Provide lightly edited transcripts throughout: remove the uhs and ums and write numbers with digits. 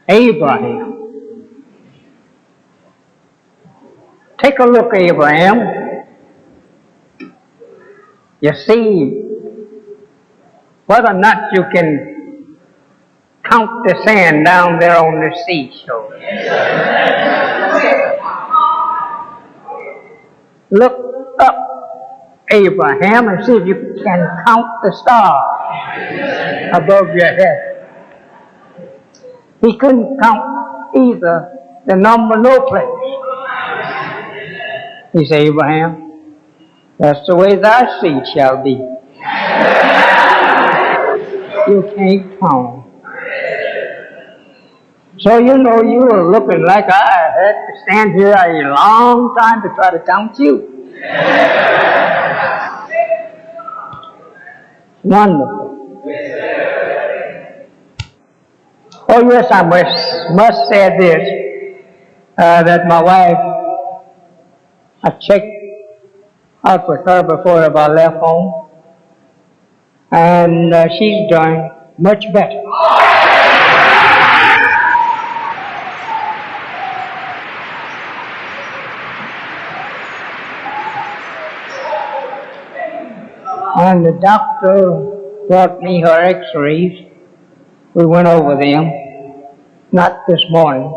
Abraham. Take a look, Abraham. You see whether or not you can count the sand down there on the seashore. Look up, Abraham, and see if you can count the stars above your head. He couldn't count either the number no place. He said, Abraham, that's the way thy seed shall be. You can't count. So you know you were looking like I had to stand here a long time to try to count you. Wonderful. Oh yes, I must say this, that my wife, I checked out with her before I left home, and she's doing much better. And the doctor brought me her x-rays. We went over them, not this morning,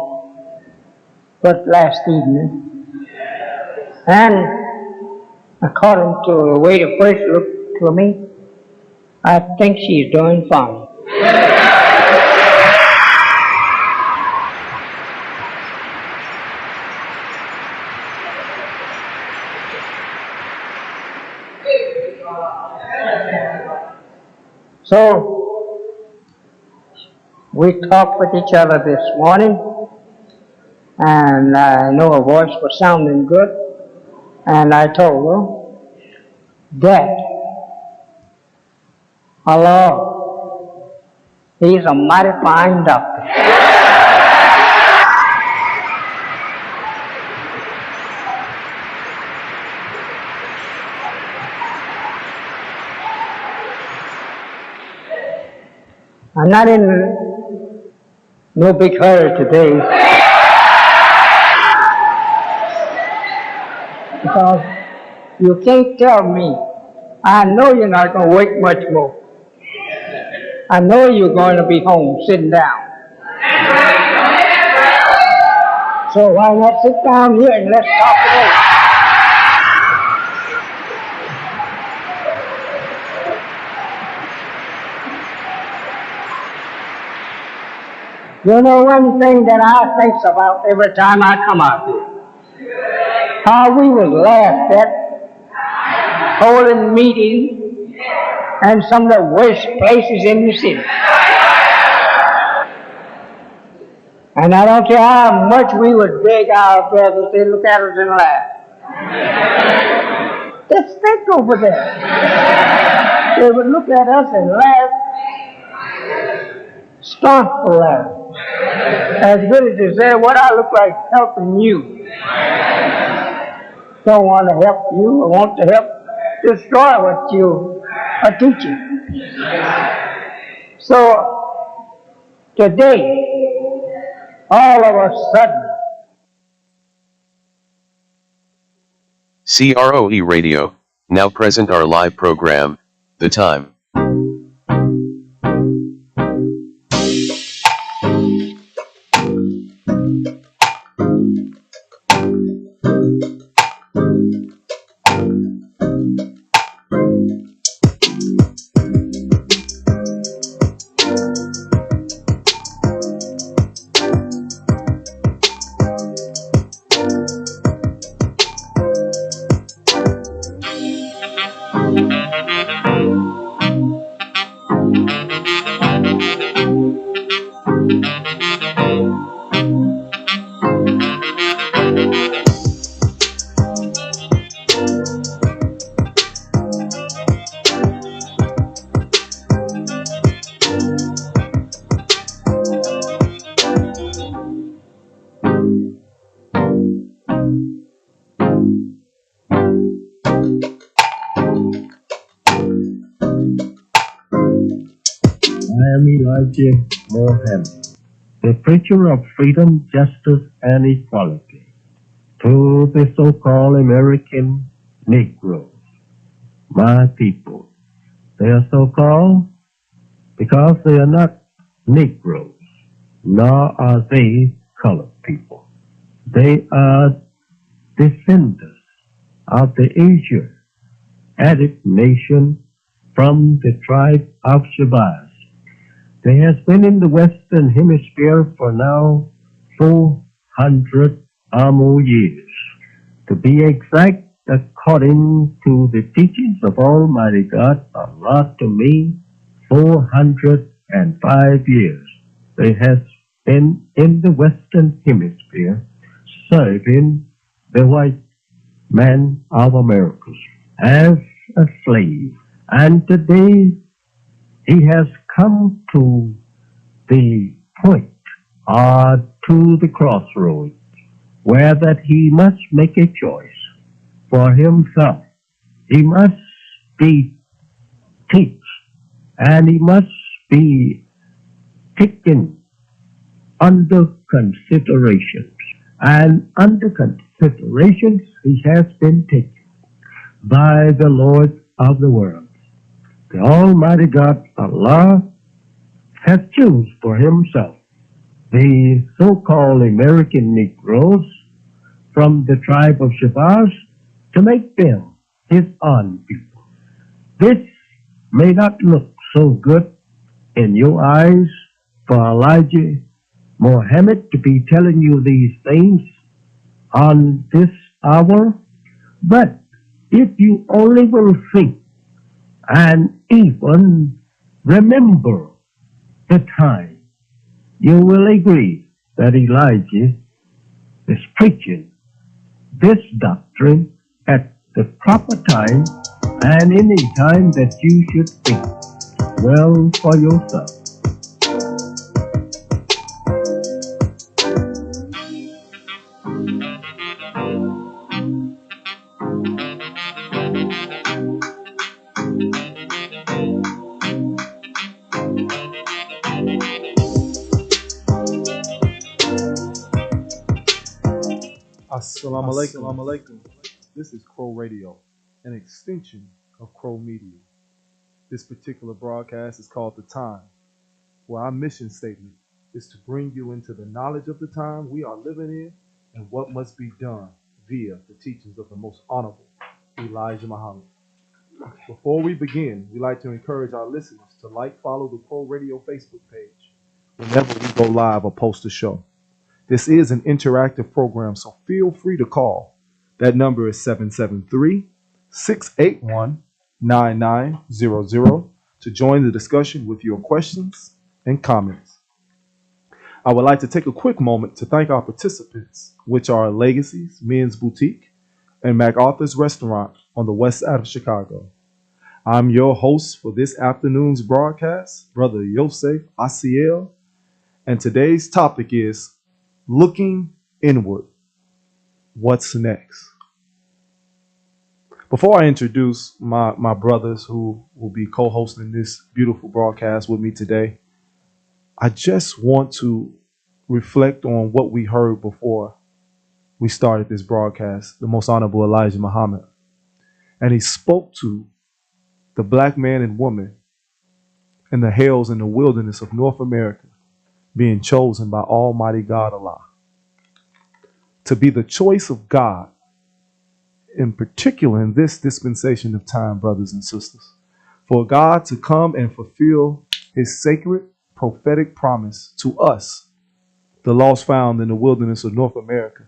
but last evening. And according to the way the first looked to me, I think she's doing fine. So, we talked with each other this morning, and I know her voice was sounding good, and I told her that our Lord, He's a mighty fine doctor. I'm not in no big hurry today because you can't tell me. I know you're not going to wait much more. I know you're going to be home sitting down. So why not sit down here and let's talk it over? You know one thing that I think about every time I come out here? How we was laughed at holding meetings in some of the worst places in the city. And I don't care how much we would beg our brothers, they'd look at us and laugh. Just think over there. They would look at us and laugh, scornful laugh. As good as to say, what I look like helping you. Don't want to help you, I want to help destroy what you are teaching. So, today, all of a sudden, CROE Radio, now present our live program, The Time. the preacher of freedom, justice, and equality, to the so-called American Negroes, my people. They are so-called because they are not Negroes, nor are they colored people. They are descendants of the Asiatic nation from the tribe of Shabazz. They has been in the Western Hemisphere for now 400 or more years. To be exact, according to the teachings of Almighty God, Allah to me, 405 years. They has been in the Western Hemisphere serving the white man of America as a slave. And today he has come to the point or to the crossroads where that he must make a choice for himself. He must be teach and he must be taken under considerations. And under considerations he has been taken by the Lord of the world. The Almighty God, Allah, has chosen for himself the so-called American Negroes from the tribe of Shabazz to make them his own people. This may not look so good in your eyes for Elijah Muhammad to be telling you these things on this hour, but if you only will think and even remember the time, you will agree that Elijah is preaching this doctrine at the proper time and any time that you should think well for yourself. Assalamu alaikum. This is CROE Radio, an extension of CROE Media. This particular broadcast is called The Time, where our mission statement is to bring you into the knowledge of the time we are living in and what must be done via the teachings of the most honorable Elijah Muhammad. Before we begin, we'd like to encourage our listeners to follow the CROE Radio Facebook page whenever we go live or post a show. This is an interactive program, so feel free to call. That number is 773-681-9900 to join the discussion with your questions and comments. I would like to take a quick moment to thank our participants, which are Legacies Men's Boutique and MacArthur's Restaurant on the west side of Chicago. I'm your host for this afternoon's broadcast, Brother Yosef Asiel, and today's topic is looking inward. What's next? Before I introduce my brothers who will be co-hosting this beautiful broadcast with me today, I just want to reflect on what we heard before we started this broadcast, the most honorable Elijah Muhammad. And he spoke to the black man and woman in the hills and the wilderness of North America being chosen by Almighty God Allah to be the choice of God, in particular in this dispensation of time, brothers and sisters, for God to come and fulfill his sacred prophetic promise to us, the lost found in the wilderness of North America,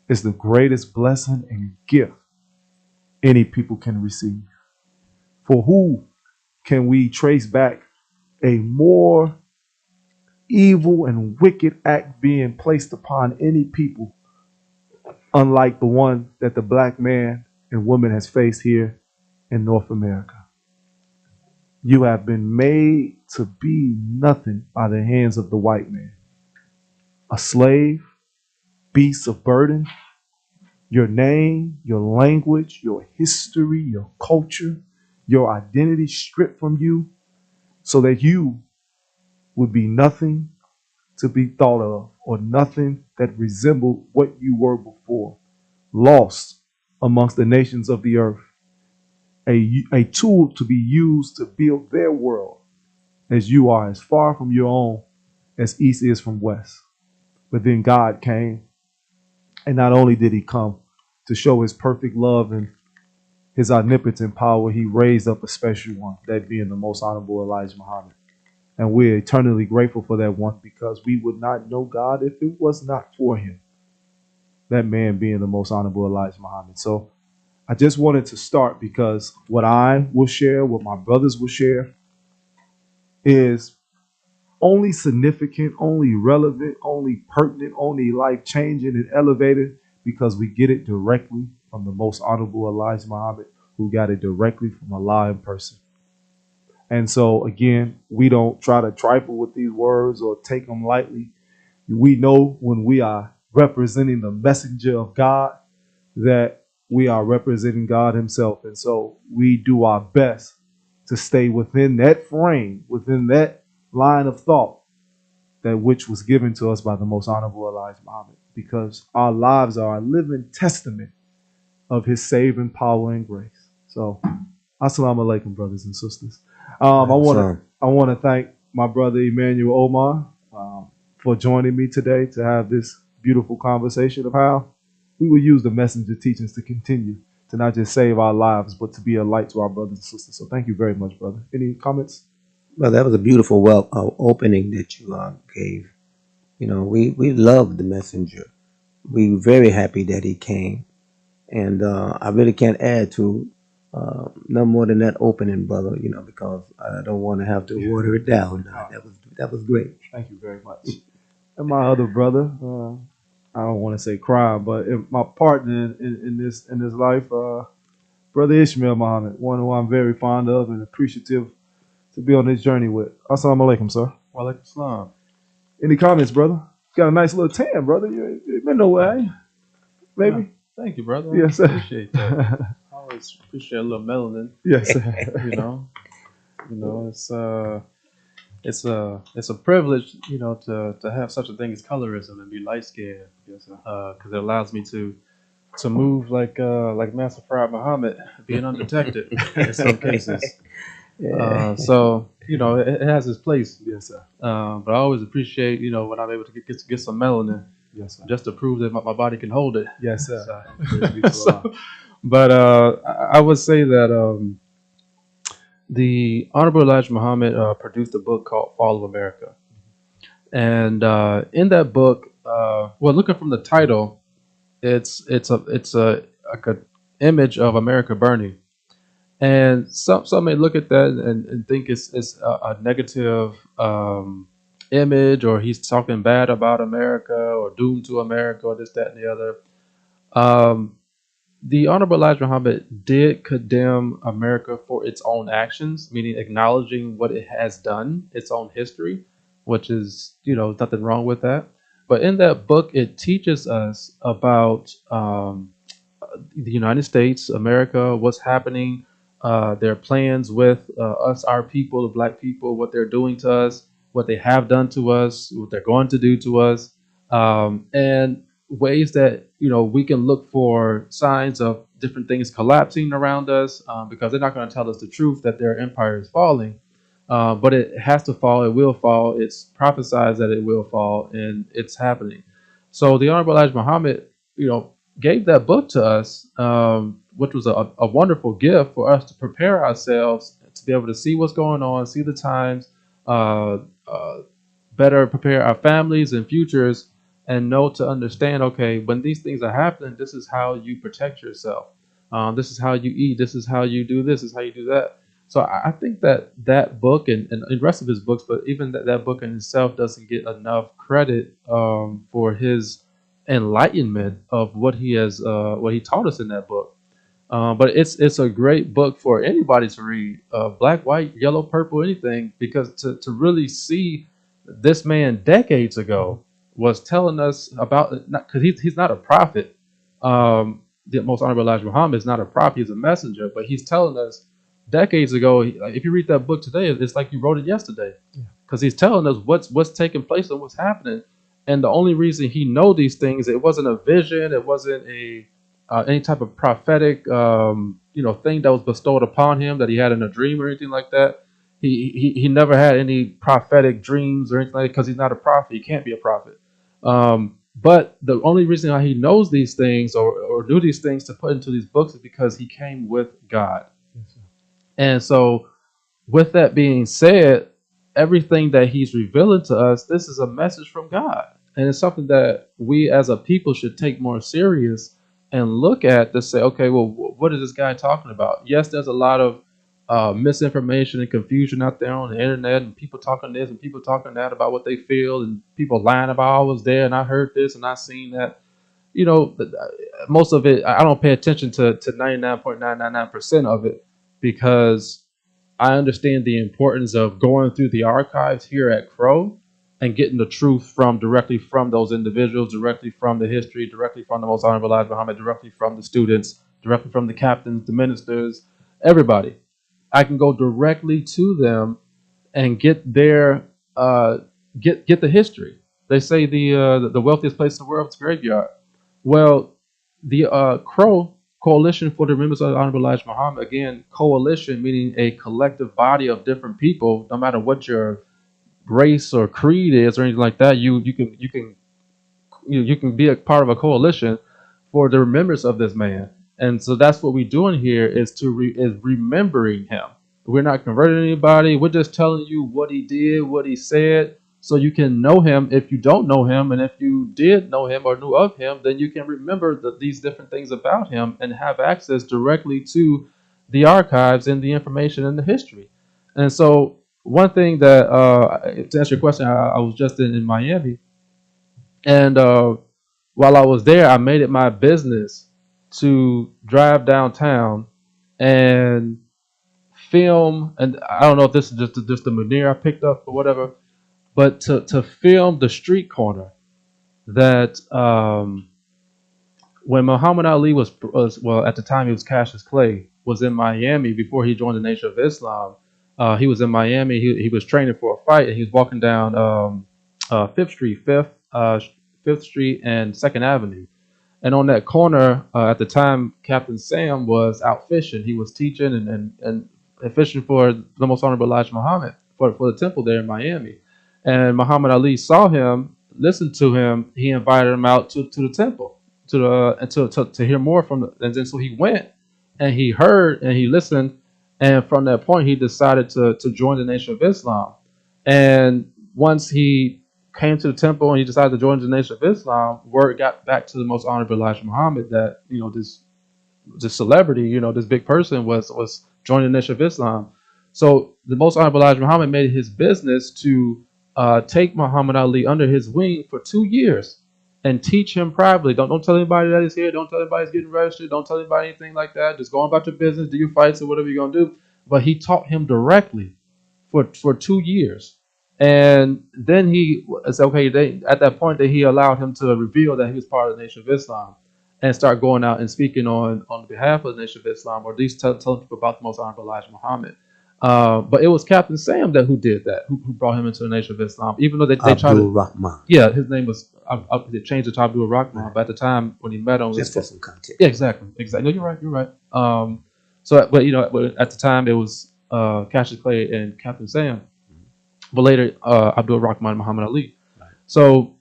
is the greatest blessing and gift any people can receive. For who can we trace back a more evil and wicked act being placed upon any people unlike the one that the black man and woman has faced here in North America? You have been made to be nothing by the hands of the white man. A slave, beast of burden, your name, your language, your history, your culture, your identity stripped from you so that you would be nothing to be thought of, or nothing that resembled what you were before. Lost amongst the nations of the earth, a tool to be used to build their world, as you are as far from your own as east is from west. But then God came, and not only did he come to show his perfect love and his omnipotent power, he raised up a special one, that being the most honorable Elijah Muhammad. And we're eternally grateful for that one, because we would not know God if it was not for him, that man being the most honorable Elijah Muhammad. So I just wanted to start, because what I will share, what my brothers will share, is only significant, only relevant, only pertinent, only life-changing and elevated because we get it directly from the most honorable Elijah Muhammad, who got it directly from Allah in person. And so, again, we don't try to trifle with these words or take them lightly. We know when we are representing the messenger of God that we are representing God himself. And so we do our best to stay within that frame, within that line of thought, that which was given to us by the most honorable Elijah Muhammad, because our lives are a living testament of his saving power and grace. So, assalamu alaikum, brothers and sisters. I want to thank my brother Emmanuel Omar for joining me today to have this beautiful conversation of how we will use the messenger teachings to continue to not just save our lives, but to be a light to our brothers and sisters. So thank you very much, brother. Any comments? Well, that was a beautiful opening that you gave. You know, we love the messenger. We're very happy that he came. And I really can't add to no more than that opening, brother, you know, because I don't want to have to water it down. That was great. Thank you very much. And my other brother, I don't want to say crime, but my partner in this life, brother Ishmael Muhammad, one who I'm very fond of and appreciative to be on this journey with. Assalamu alaikum, sir. Wa alaikum salam. Any comments, brother? Got a nice little tan, brother. You ain't been nowhere, maybe. Yeah. Thank you, brother. Yes, sir. I appreciate that. I always appreciate a little melanin. Yes, sir. It's a privilege, to have such a thing as colorism and be light skinned. Yes, because it allows me to move like Master Fard Muhammad, being undetected in some cases. So it has its place. Yes, sir. But I always appreciate when I'm able to get some melanin. Yes, sir. Just to prove that my body can hold it. Yes, sir. But I would say that the Honorable Elijah Muhammad produced a book called Fall of America. And in that book, looking from the title, it's a image of America burning. And some may look at that and think it's a negative image, or he's talking bad about America, or doomed to America, or this, that, and the other. The Honorable Elijah Muhammad did condemn America for its own actions, meaning acknowledging what it has done, its own history, which is, nothing wrong with that. But in that book, it teaches us about the United States, America, what's happening, their plans with us, our people, the black people, what they're doing to us, what they have done to us, what they're going to do to us, and ways that we can look for signs of different things collapsing around us, because they're not going to tell us the truth that their empire is falling, but it has to fall. It will fall. It's prophesied that it will fall, and it's happening. So the Honorable Elijah Muhammad, gave that book to us, which was a wonderful gift for us to prepare ourselves to be able to see what's going on, see the times, better prepare our families and futures, and know to understand, okay, when these things are happening, this is how you protect yourself. This is how you eat. This is how you do this. This is how you do that. So I think that book and the rest of his books, but even that book in itself doesn't get enough credit for his enlightenment of what he taught us in that book. But it's a great book for anybody to read, black, white, yellow, purple, anything, because to really see this man decades ago was telling us about, because he's not a prophet. The most honorable Elijah Muhammad is not a prophet; he's a messenger. But he's telling us decades ago. If you read that book today, it's like you wrote it yesterday. because he's telling us what's taking place and what's happening. And the only reason he know these things, it wasn't a vision, it wasn't a any type of prophetic thing that was bestowed upon him that he had in a dream or anything like that. He never had any prophetic dreams or anything like that because he's not a prophet. He can't be a prophet. But the only reason why he knows these things or knew these things to put into these books is because he came with God. And so, with that being said, everything that he's revealing to us, this is a message from God. And it's something that we as a people should take more serious and look at to say, okay, well, what is this guy talking about? Yes, there's a lot of misinformation and confusion out there on the internet, and people talking this and people talking that about what they feel, and people lying about I was there and I heard this and I seen that. Most of it, I don't pay attention to 99.999% of it because I understand the importance of going through the archives here at CROE and getting the truth from directly from those individuals, directly from the history, directly from the Most Honorable Elijah Muhammad, directly from the students, directly from the captains, the ministers, everybody. I can go directly to them and get their get the history. They say the wealthiest place in the world is the graveyard. Well, the CROE, Coalition for the Remembrance of the Honorable Elijah Muhammad, again, coalition meaning a collective body of different people, no matter what your race or creed is or anything like that. You can be a part of a coalition for the remembrance of this man. And so that's what we're doing here is remembering him. We're not converting anybody. We're just telling you what he did, what he said, so you can know him if you don't know him. And if you did know him or knew of him, then you can remember these different things about him and have access directly to the archives and the information and the history. And so one thing that, to answer your question, I was just in Miami, and while I was there, I made it my business to drive downtown and film. And I don't know if this is just the manure I picked up or whatever, but to film the street corner that when Muhammad Ali was well at the time he was Cassius Clay was in Miami before he joined the Nation of Islam. He was in Miami. He was training for a fight, and he was walking down Fifth Street, Fifth Street and Second Avenue. And on that corner, at the time, Captain Sam was out fishing. He was teaching and fishing for the Most Honorable Elijah Muhammad for the temple there in Miami. And Muhammad Ali saw him, listened to him. He invited him out to the temple to hear more from the. And then so he went and he heard and he listened. And from that point, he decided to join the Nation of Islam. And once he came to the temple and he decided to join the Nation of Islam, word got back to the Most Honorable Elijah Muhammad that this celebrity, this big person was joining the Nation of Islam. So the Most Honorable Elijah Muhammad made it his business to take Muhammad Ali under his wing for 2 years and teach him privately. Don't tell anybody that he's here. Don't tell anybody he's getting registered. Don't tell anybody anything like that. Just go on about your business, do your fights or whatever you're gonna do. But he taught him directly for 2 years. And then he said, okay, at that point that he allowed him to reveal that he was part of the Nation of Islam and start going out and speaking on behalf of the Nation of Islam, or at least telling people about the Most Honorable Elijah Muhammad. But it was Captain Sam who did that, who brought him into the Nation of Islam, even though they tried Abdul to. Rahman. Yeah, his name was. They changed it to Abdul Rahman, but at the time when he met him, Just for some context. yeah, exactly. No, you're right. You're right. So, but at the time it was Cassius Clay and Captain Sam, but later Abdul Rahman Muhammad Ali. Right. So,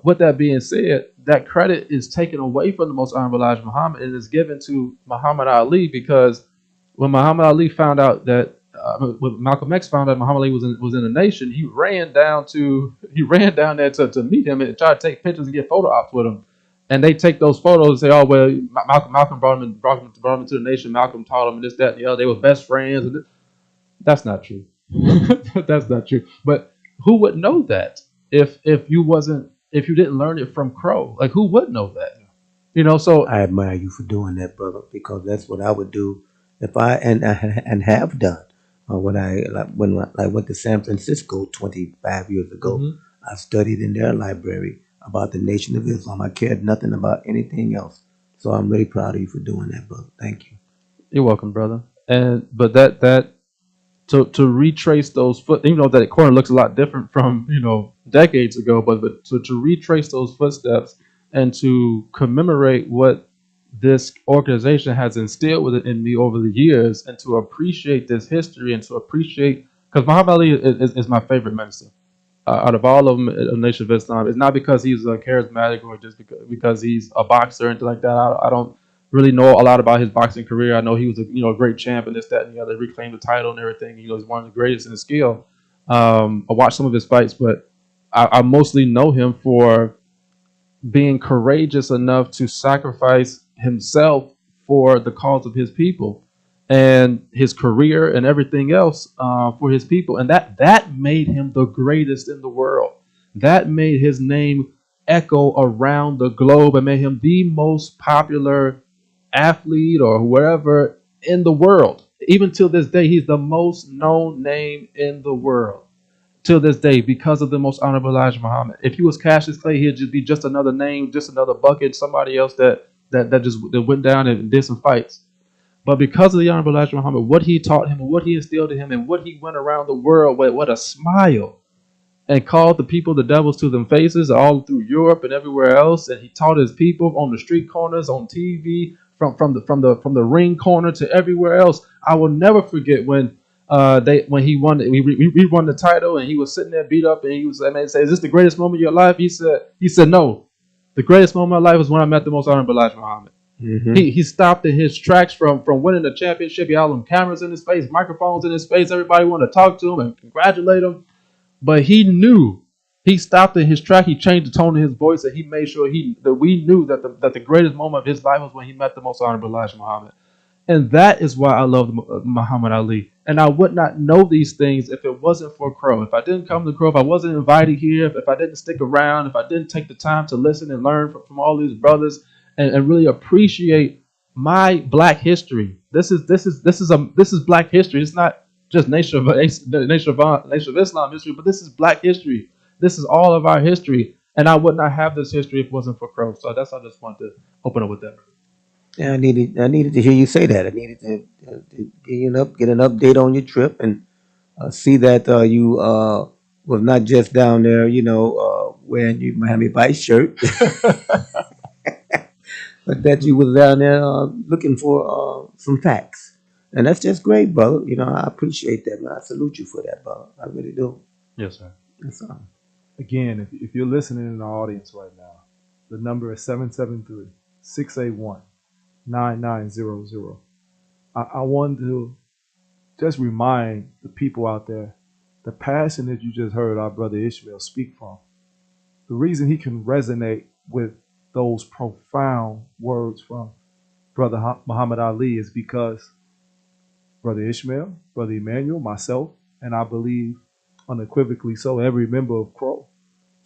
with that being said, that credit is taken away from the Most Honorable Elijah Muhammad and is given to Muhammad Ali, because when Muhammad Ali found out that when Malcolm X found out Muhammad Ali was in the nation, he ran down there to meet him and try to take pictures and get photo ops with him. And they take those photos and say, "Oh well, Malcolm brought him to the nation. Malcolm taught him this, that, and the other. They were best friends." And that's not true. That's not true. But who would know that if you didn't learn it from CROE? Like, who would know that? So I admire you for doing that, brother, because that's what I would do if and have done. When I went to San Francisco 25 years ago, Mhm. I studied in their library about the Nation of Islam. I cared nothing about anything else. So I'm really proud of you for doing that, brother. Thank you. You're welcome, brother. But that to retrace those foot, even though that corner looks a lot different from decades ago, but to retrace those footsteps and to commemorate what this organization has instilled in me over the years, and to appreciate this history and to appreciate, because Muhammad Ali is my favorite minister out of all of them in the Nation of Islam. It's not because he's charismatic or just because he's a boxer or anything like that. I don't really know a lot about his boxing career. I know he was a great champ and this, that, and the other. Reclaimed the title and everything. He's one of the greatest in his skill. I watched some of his fights, but I mostly know him for being courageous enough to sacrifice himself for the cause of his people and his career and everything else for his people, and that made him the greatest in the world. That made his name echo around the globe and made him the most popular athlete or whoever in the world. Even till this day, he's the most known name in the world till this day because of the most honorable Elijah Muhammad. If he was Cassius Clay, he'd just be just another name, just another bucket, somebody else that went down and did some fights. But because of the honorable Elijah Muhammad, what he taught him, and what he instilled in him, and what he went around the world with, what a smile, and called the people the devils to them faces all through Europe and everywhere else. And he taught his people on the street corners, on TV, from the ring corner to everywhere else. I will never forget when he won, we won the title, and he was sitting there beat up, and he was, and they said, "Is this the greatest moment of your life?" He said, "No, the greatest moment of my life was when I met the most honorable Elijah Muhammad." Mm-hmm. He stopped in his tracks from winning the championship. He had all them cameras in his face, microphones in his face. Everybody wanted to talk to him and congratulate him. But he knew, he stopped in his track. He changed the tone of his voice, and he made sure that we knew that the greatest moment of his life was when he met the most honorable Elijah Muhammad. And that is why I love Muhammad Ali. And I would not know these things if it wasn't for CROE. If I didn't come to CROE, if I wasn't invited here, if I didn't stick around, if I didn't take the time to listen and learn from all these brothers and really appreciate my Black history. This is Black history. It's not just Nation of Islam history, but this is Black history. This is all of our history. And I would not have this history if it wasn't for CROE. So that's, I just wanted to open up with that. Yeah, I needed to hear you say that. I needed to get an update on your trip and see that you was not just down there, wearing your Miami Vice shirt, but that you was down there looking for some facts. And that's just great, brother. I appreciate that, man. I salute you for that, brother. I really do. Yes, sir. That's all. Again, if you're listening in the audience right now, the number is 773-681-9900. I want to just remind the people out there the passion that you just heard our brother Ishmael speak from. The reason he can resonate with those profound words from Brother Muhammad Ali is because Brother Ishmael, Brother Emmanuel, myself, and I believe unequivocally so, every member of CROE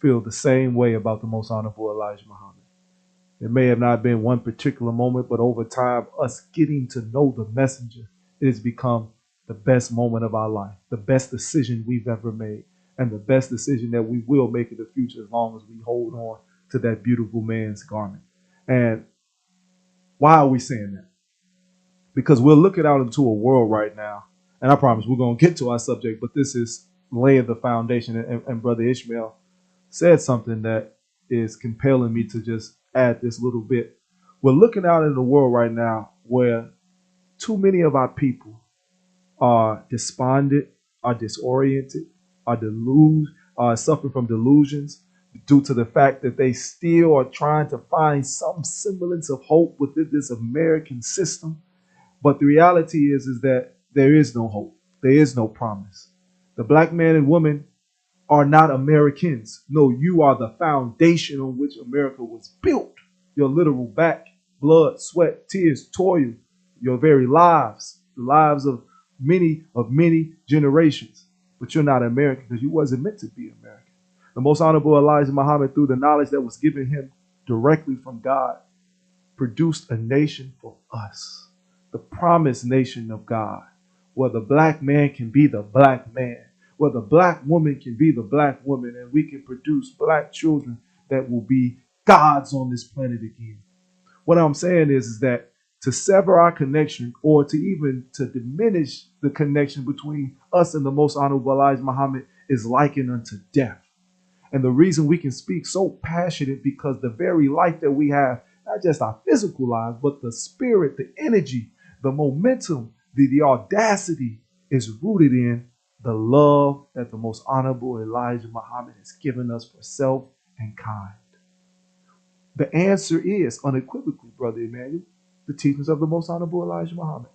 feel the same way about the most honorable Elijah Muhammad. It may have not been one particular moment, but over time, us getting to know the messenger, it has become the best moment of our life, the best decision we've ever made, and the best decision that we will make in the future as long as we hold on to that beautiful man's garment. And why are we saying that? Because we're looking out into a world right now, and I promise we're going to get to our subject, but this is laying the foundation. And Brother Ishmael said something that is compelling me to just add this little bit. We're looking out in the world right now where too many of our people are despondent, are disoriented, are suffering from delusions due to the fact that they still are trying to find some semblance of hope within this American system. But the reality is that there is no hope. There is no promise. The Black man and woman are not Americans. No, you are the foundation on which America was built. Your literal back, blood, sweat, tears, toil, your very lives, the lives of many generations. But you're not American because you wasn't meant to be American. The most honorable Elijah Muhammad, through the knowledge that was given him directly from God, produced a nation for us, the promised nation of God, where the Black man can be the Black man, where the Black woman can be the Black woman, and we can produce Black children that will be gods on this planet again. What I'm saying is that to sever our connection or to even to diminish the connection between us and the most honorable Elijah Muhammad is likened unto death. And the reason we can speak so passionate because the very life that we have, not just our physical lives, but the spirit, the energy, the momentum, the audacity is rooted in the love that the most honorable Elijah Muhammad has given us for self and kind. The answer is unequivocally, Brother Emmanuel, the teachings of the most honorable Elijah Muhammad.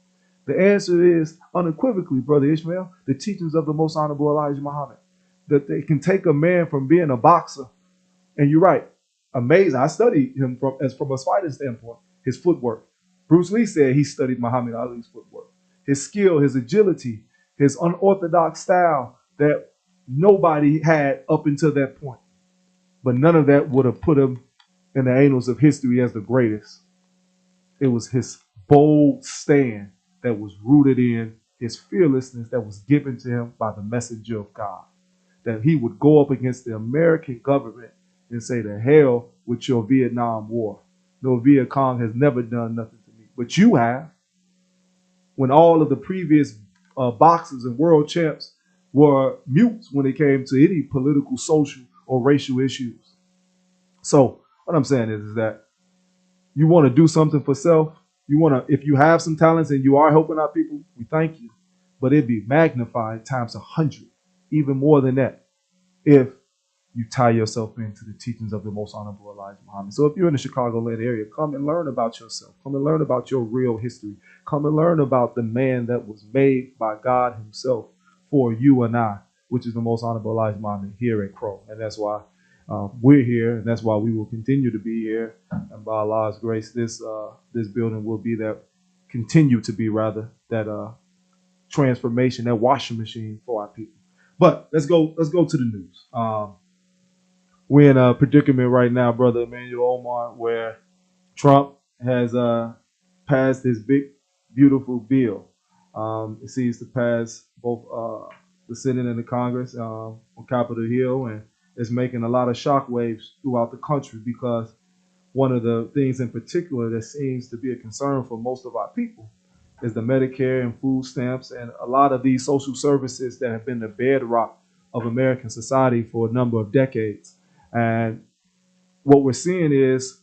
The answer is unequivocally, Brother Ishmael, the teachings of the most honorable Elijah Muhammad. That they can take a man from being a boxer, and you're right, amazing. I studied him from a fighting standpoint, his footwork. Bruce Lee said he studied Muhammad Ali's footwork, his skill, his agility, his unorthodox style that nobody had up until that point. But none of that would have put him in the annals of history as the greatest. It was his bold stand that was rooted in his fearlessness that was given to him by the messenger of God. That he would go up against the American government and say, to hell with your Vietnam War. No, Viet Cong has never done nothing to me. But you have. When all of the previous boxers and world champs were mutes when it came to any political, social, or racial issues. So what I'm saying is that you want to do something for self. You want to, if you have some talents and you are helping out people, we thank you. But it'd be magnified times 100, even more than that, if you tie yourself into the teachings of the most honorable Elijah Muhammad. So if you're in the Chicagoland area, come and learn about yourself. Come and learn about your real history. Come and learn about the man that was made by God himself for you and I, which is the most honorable Elijah Muhammad here at CROE. And that's why we're here, and that's why we will continue to be here. And by Allah's grace, this building will be that, continue to be rather, that transformation, that washing machine for our people. But let's go to the news. We're in a predicament right now, Brother Emmanuel Omar, where Trump has passed his big, beautiful bill. It seems to pass both the Senate and the Congress on Capitol Hill, and it's making a lot of shockwaves throughout the country because one of the things in particular that seems to be a concern for most of our people is the Medicare and food stamps and a lot of these social services that have been the bedrock of American society for a number of decades. And what we're seeing is,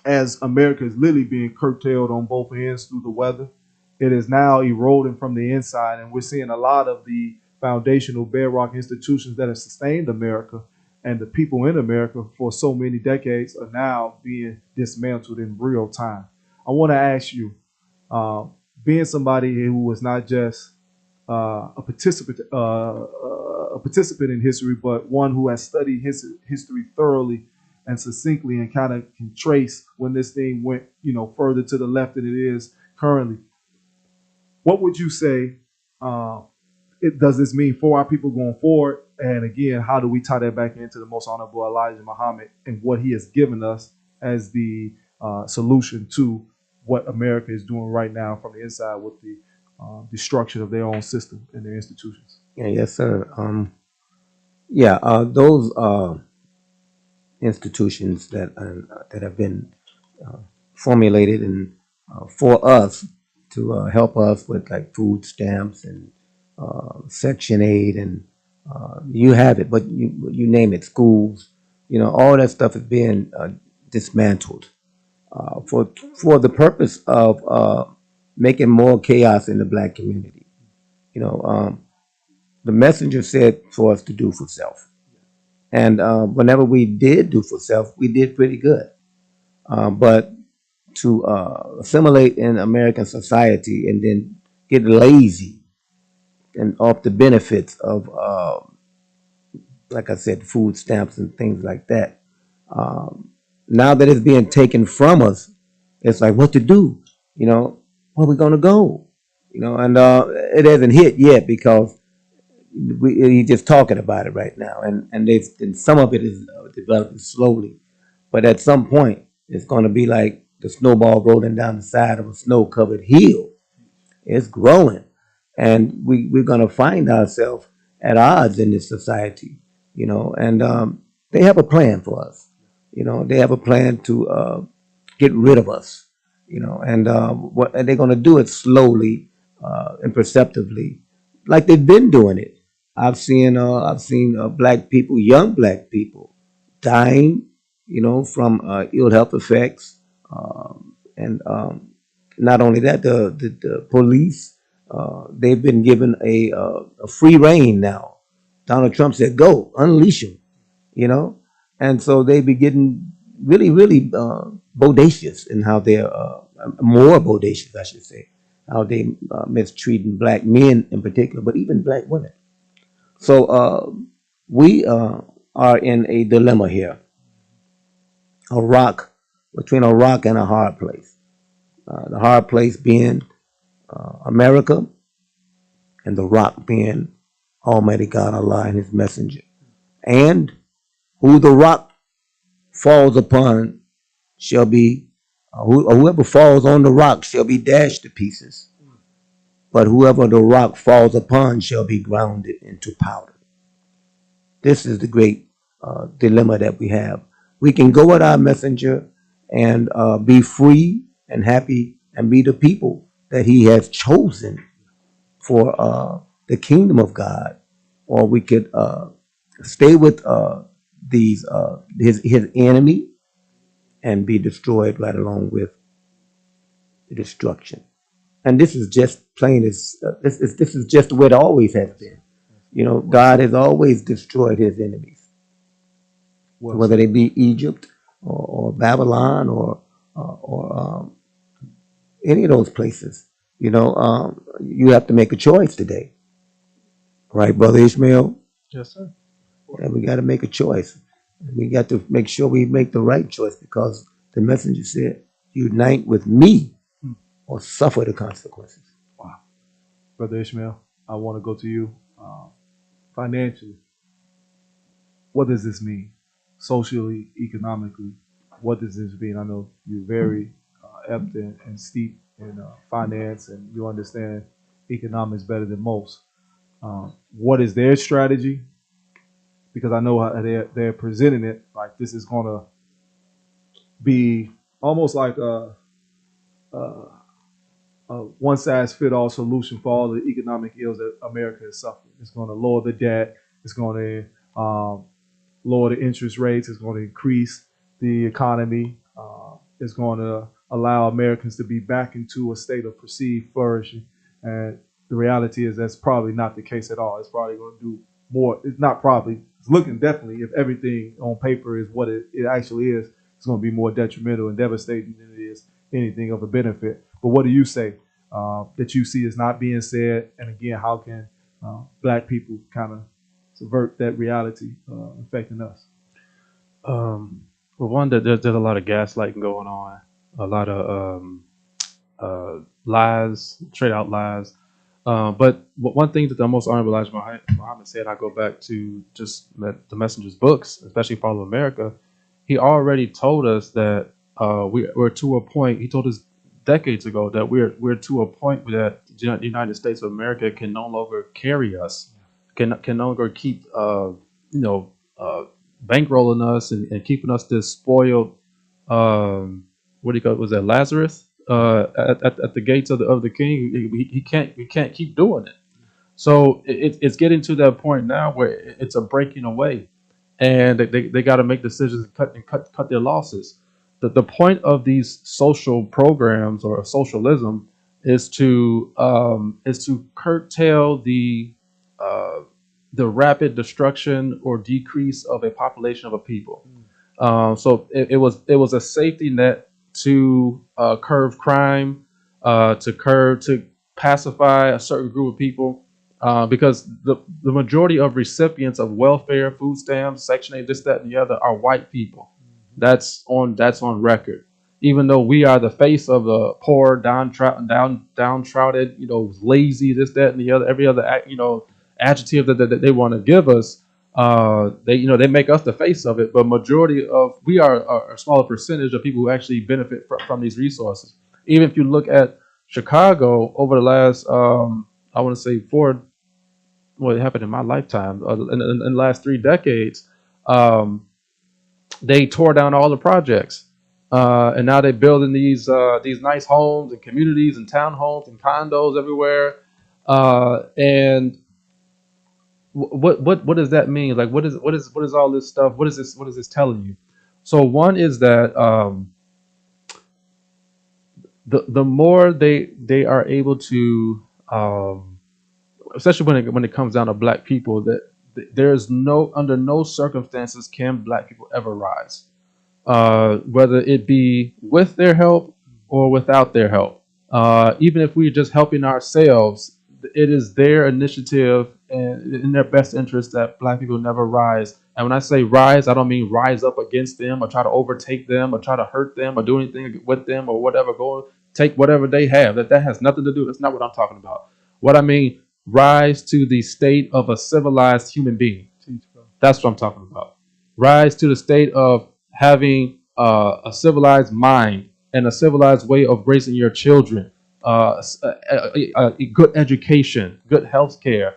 as America is literally being curtailed on both ends through the weather, it is now eroding from the inside. And we're seeing a lot of the foundational bedrock institutions that have sustained America and the people in America for so many decades are now being dismantled in real time. I want to ask you, being somebody who was not just a participant in history, but one who has studied history thoroughly and succinctly and kind of can trace when this thing went, further to the left than it is currently. What would you say does this mean for our people going forward? And again, how do we tie that back into the most honorable Elijah Muhammad and what he has given us as the solution to what America is doing right now from the inside with the destruction of their own system and their institutions? Yeah, yes, sir. Those institutions that have been formulated and for us to help us with like food stamps and Section 8 and you have it, but you name it, schools, all that stuff is being dismantled for the purpose of making more chaos in the black community. The messenger said for us to do for self. And whenever we did do for self, we did pretty good. But to assimilate in American society and then get lazy and off the benefits of, like I said, food stamps and things like that. Now that it's being taken from us, it's like, what to do? Where are we going to go? And it hasn't hit yet because he's just talking about it right now. And some of it is developing slowly. But at some point, it's going to be like the snowball rolling down the side of a snow-covered hill. It's growing. And we're going to find ourselves at odds in this society, and they have a plan for us. They have a plan to get rid of us. And what and they're going to do it slowly and perceptively, like they've been doing it. I've seen black people, young black people, dying, from ill health effects, and not only that, the police, they've been given a free reign now. Donald Trump said, "Go, unleash them," and so they be getting really, really bodacious in how they're more bodacious, I should say, how they mistreating black men in particular, but even black women. So we are in a dilemma here, a rock between a rock and a hard place. The hard place being America, and the rock being Almighty God, Allah, and His Messenger. And who the rock falls upon shall be, whoever falls on the rock shall be dashed to pieces, but whoever the rock falls upon shall be grounded into powder. This is the great dilemma that we have. We can go with our messenger and be free and happy and be the people that he has chosen for the kingdom of God, or we could stay with his enemy and be destroyed right along with the destruction. And this is just plain as this is just what it always has been. God has always destroyed his enemies, Well whether said. they be Egypt or Babylon or any of those places. You have to make a choice today, right, Brother Ishmael? Yes, sir. And we got to make a choice. We got to make sure we make the right choice, because the messenger said, "Unite with me or suffer the consequences." Wow. Brother Ishmael, I want to go to you. Financially, what does this mean? Socially, economically, what does this mean? I know you're very apt and steep in finance, and you understand economics better than most. What is their strategy? Because I know how they're presenting it like this is going to be almost like a one size fit all solution for all the economic ills that America is suffering. It's going to lower the debt. It's going to lower the interest rates. It's going to increase the economy. It's going to allow Americans to be back into a state of perceived flourishing. And the reality is that's probably not the case at all. It's probably going to do more. It's not probably. It's looking definitely, if everything on paper is what it actually is, it's going to be more detrimental and devastating than it is anything of a benefit. But what do you say that you see is not being said? And again, how can black people kind of subvert that reality affecting us? Well, one, that there's a lot of gaslighting going on, a lot of lies, straight out lies. But one thing that the most honorable Elijah Muhammad said, I go back to just the messenger's books, especially Follow America. He already told us that we're to a point. He told us decades ago that we're to a point that the United States of America can no longer carry us, can no longer keep bankrolling us and keeping us this spoiled. What do you call it? Was that Lazarus at the gates of the king? We can't keep doing it. So it's getting to that point now where it's a breaking away, and they got to make decisions and cut their losses. The point of these social programs or socialism is to curtail uh, the rapid destruction or decrease of a population of a people. So it was a safety net to curb crime, to pacify a certain group of people, because the majority of recipients of welfare, food stamps, Section 8, this, that, and the other are white people. That's on record. Even though we are the face of the poor, downtrodden, lazy, this, that, and the other, every other adjective that they want to give us, they make us the face of it. But majority of we are a smaller percentage of people who actually benefit from these resources. Even if you look at Chicago over the last, I want to say what happened in my lifetime, in the last 3 decades, they tore down all the projects. and now they're building these nice homes and communities and townhomes and condos everywhere. And what does that mean? Like, what is all this stuff? What is this telling you? So one is that the more they are able to, especially when it comes down to black people, that there's no under no circumstances can black people ever rise, whether it be with their help or without their help. Even if we're just helping ourselves, it is their initiative and in their best interest that black people never rise. And when I say rise, I don't mean rise up against them or try to overtake them or try to hurt them or do anything with them or whatever. Go take whatever they have. That has nothing to do. That's not what I'm talking about. What I mean, rise to the state of a civilized human being. That's what I'm talking about. Rise to the state of having a civilized mind and a civilized way of raising your children, a good education, good health care,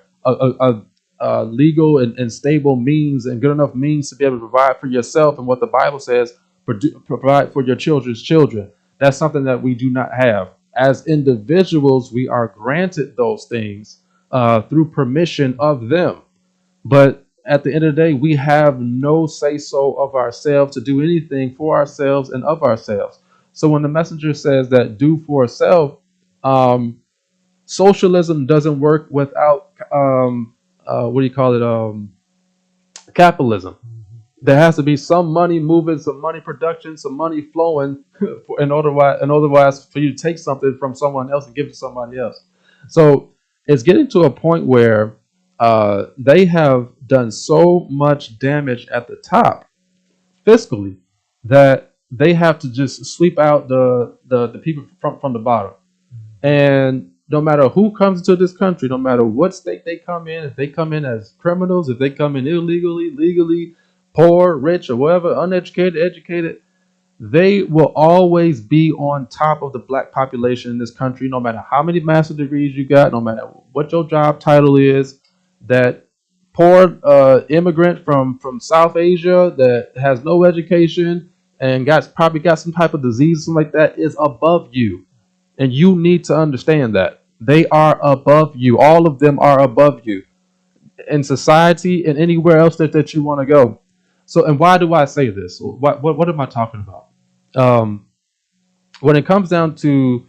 legal and stable means and good enough means to be able to provide for yourself and what the Bible says, provide for your children's children. That's something that we do not have. As individuals, we are granted those things through permission of them. But at the end of the day, we have no say so of ourselves to do anything for ourselves and of ourselves. So when the messenger says that do for self, um, socialism doesn't work without what do you call it? Capitalism. There has to be some money moving, some money production, some money flowing, in otherwise for you to take something from someone else and give it to somebody else. So it's getting to a point where they have done so much damage at the top fiscally that they have to just sweep out the people from the bottom. And no matter who comes into this country, no matter what state they come in, if they come in as criminals, if they come in illegally, legally, poor, rich, or whatever, uneducated, educated, they will always be on top of the black population in this country, no matter how many master degrees you got, no matter what your job title is. That poor immigrant from South Asia that has no education and probably got some type of disease, something like that, is above you. And you need to understand that. They are above you. All of them are above you in society and anywhere else that you want to go. So, and why do I say this? What am I talking about? Um, when it comes down to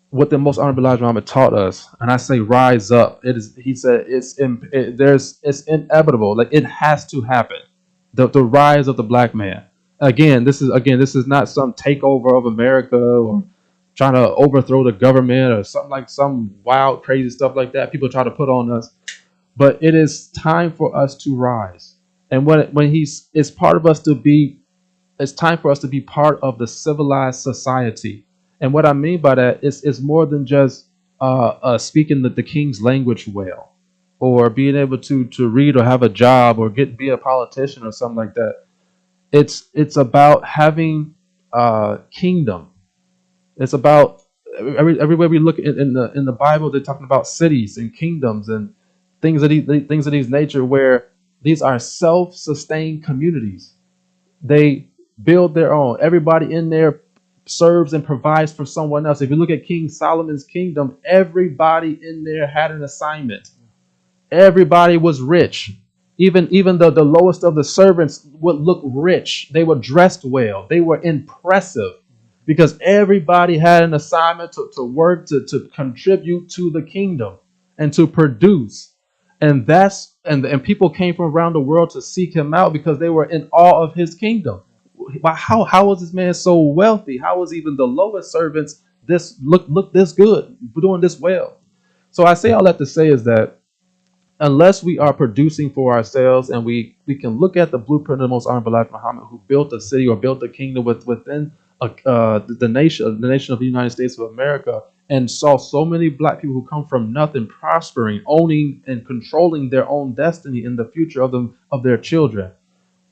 what the most honorable Elijah Muhammad taught us, and I say rise up, it is. He said it's inevitable. Like it has to happen. The rise of the black man. This is not some takeover of America or trying to overthrow the government or something like some wild, crazy stuff like that people try to put on us. But it is time for us to rise. And it's part of us to be, it's time for us to be part of the civilized society. And what I mean by that is it's more than just speaking the king's language well, or being able to read or have a job or be a politician or something like that. It's about having kingdom. It's about everywhere we look in the Bible, they're talking about cities and kingdoms and things of these nature where these are self-sustained communities. They build their own. Everybody in there serves and provides for someone else. If you look at King Solomon's kingdom, everybody in there had an assignment. Everybody was rich. Even the lowest of the servants would look rich. They were dressed well. They were impressive because everybody had an assignment to work, to contribute to the kingdom and to produce. And people came from around the world to seek him out because they were in awe of his kingdom. How was this man so wealthy? How was even the lowest servants look this good, doing this well? So I say all that to say is that unless we are producing for ourselves and we can look at the blueprint of the most honorable Elijah Muhammad, who built a city or built a kingdom within the nation of the United States of America, and saw so many black people who come from nothing prospering, owning and controlling their own destiny in the future of their children.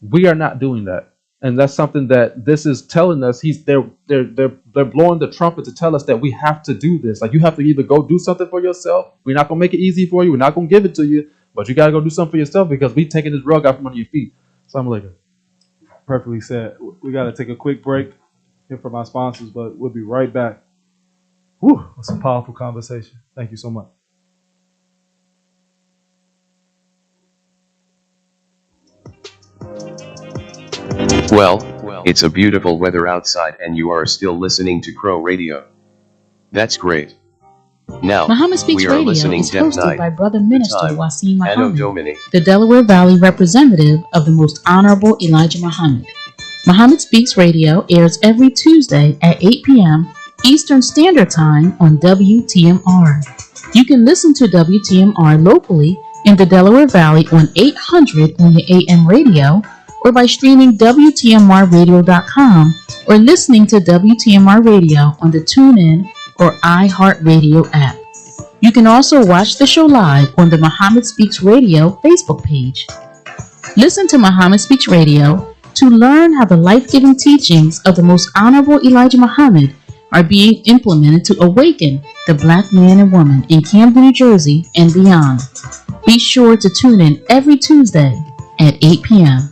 We are not doing that. And that's something that this is telling us. They're blowing the trumpet to tell us that we have to do this. Like you have to either go do something for yourself. We're not gonna make it easy for you. We're not gonna give it to you, but you gotta go do something for yourself because we taking this rug out from under your feet. Assalamu alaikum. perfectly said. We got to take a quick break here from our sponsors, but we'll be right back. Whew, that's a powerful conversation. Thank you so much. Well, it's a beautiful weather outside and you are still listening to CROE Radio. That's great. Now, Muhammad Speaks we are Radio listening is Deaf hosted Night, by Brother The Minister Time, Wasim Anno Muhammad, Domini. the Delaware Valley representative of the Most Honorable Elijah Muhammad. Muhammad Speaks Radio airs every Tuesday at 8 p.m. Eastern Standard Time on WTMR. You can listen to WTMR locally in the Delaware Valley on 800 on your AM radio or by streaming WTMRradio.com or listening to WTMR Radio on the TuneIn or iHeartRadio app. You can also watch the show live on the Muhammad Speaks Radio Facebook page. Listen to Muhammad Speaks Radio to learn how the life-giving teachings of the Most Honorable Elijah Muhammad are being implemented to awaken the black man and woman in Camden, New Jersey and beyond. Be sure to tune in every Tuesday at 8 p.m.